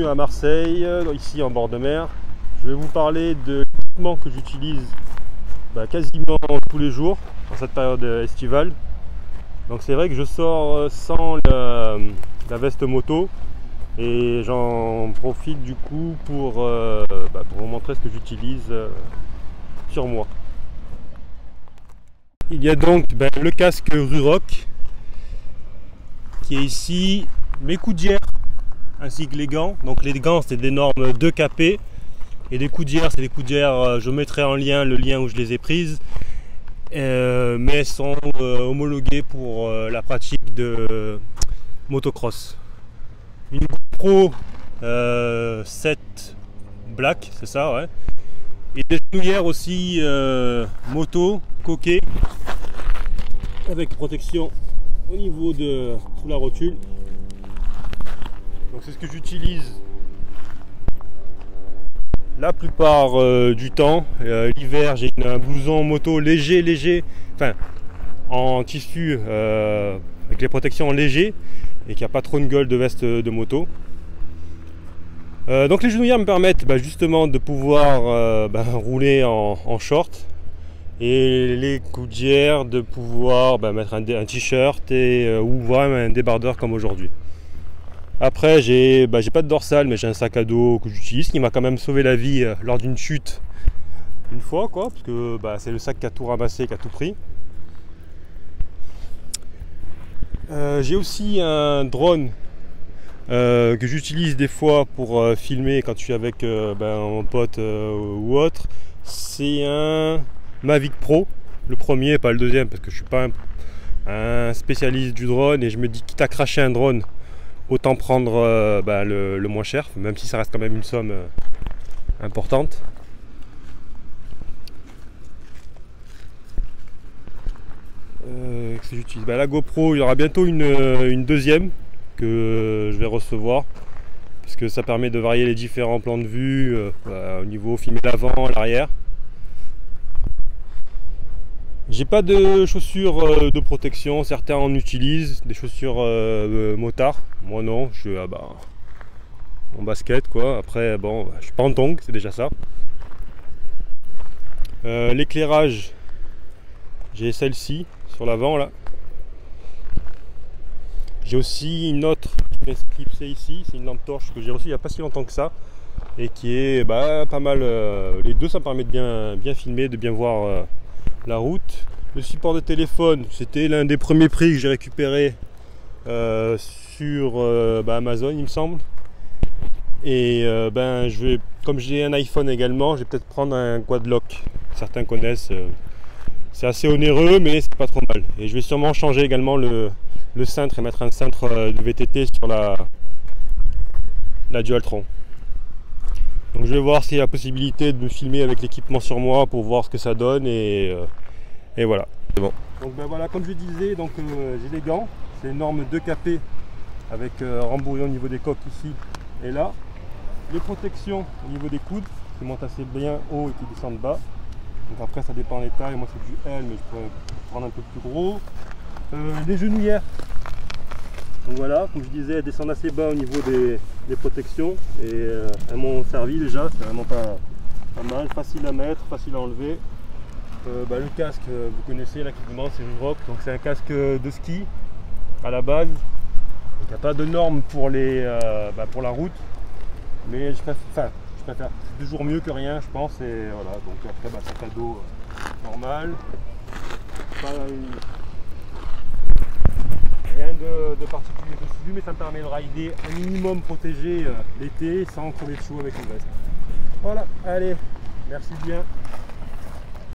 à Marseille, ici en bord de mer. Je vais vous parler de l'équipement que j'utilise quasiment tous les jours dans cette période estivale. Donc c'est vrai que je sors sans la veste moto et j'en profite du coup pour vous montrer ce que j'utilise sur moi. Il y a donc le casque Ruroc qui est ici, mes coudières ainsi que les gants. Donc les gants c'est des normes 2KP et des coudières c'est des coudières, je mettrai en lien le lien où je les ai prises, mais elles sont homologuées pour la pratique de motocross. Une GoPro 7 Black, c'est ça, ouais. Et des genouillères aussi moto coquées avec protection au niveau de sous la rotule. Donc c'est ce que j'utilise la plupart du temps. L'hiver j'ai un blouson moto léger, enfin en tissu avec les protections en léger et qui n'a pas trop une gueule de veste de moto. Donc les genouillères me permettent justement de pouvoir rouler en short, et les coudières de pouvoir mettre un t-shirt ou vraiment un débardeur comme aujourd'hui. Après j'ai pas de dorsale, mais j'ai un sac à dos que j'utilise qui m'a quand même sauvé la vie lors d'une chute une fois, quoi, parce que c'est le sac qui a tout ramassé, qui a tout pris. J'ai aussi un drone que j'utilise des fois pour filmer quand je suis avec un pote ou autre. C'est un Mavic Pro, le premier, pas le deuxième, parce que je suis pas un spécialiste du drone et je me dis quitte à cracher un drone, autant prendre le moins cher, même si ça reste quand même une somme importante. Que j'utilise la GoPro, il y aura bientôt une deuxième que je vais recevoir, parce que ça permet de varier les différents plans de vue au niveau filmer l'avant, l'arrière. J'ai pas de chaussures de protection, certains en utilisent, des chaussures motards. Moi non, je suis en basket quoi. Après je suis pas en tongs, c'est déjà ça. L'éclairage, j'ai celle-ci sur l'avant là. J'ai aussi une autre qui est clipsée ici, c'est une lampe torche que j'ai reçue il n'y a pas si longtemps que ça et qui est pas mal. Les deux, ça me permet de bien filmer, de bien voir la route. Le support de téléphone, c'était l'un des premiers prix que j'ai récupéré sur Amazon, il me semble. Et comme j'ai un iPhone également, je vais peut-être prendre un Quadlock. Certains connaissent. C'est assez onéreux, mais c'est pas trop mal. Et je vais sûrement changer également le cintre et mettre un cintre de VTT sur la Dualtron. Donc je vais voir s'il y a la possibilité de me filmer avec l'équipement sur moi pour voir ce que ça donne et voilà. C'est bon. Donc voilà, comme je disais, j'ai les gants, c'est une norme 2KP avec rembourré au niveau des coques ici et là. Les protections au niveau des coudes qui montent assez bien haut et qui descendent bas. Donc après ça dépend des tailles, moi c'est du L mais je pourrais prendre un peu plus gros. Les genouillères, donc voilà, comme je disais, elles descendent assez bas au niveau des protections et elles m'ont servi déjà, c'est vraiment pas mal, facile à mettre, facile à enlever. Le casque, vous connaissez l'équipement, c'est Ruroc, donc c'est un casque de ski à la base. Il n'y a pas de normes pour pour la route, mais je préfère, c'est toujours mieux que rien je pense. Et voilà, donc après sac à dos normal, rien de particulier dessus, mais ça me permet de rider un minimum protégé l'été sans crever de chaud avec une veste. Voilà, allez, merci bien.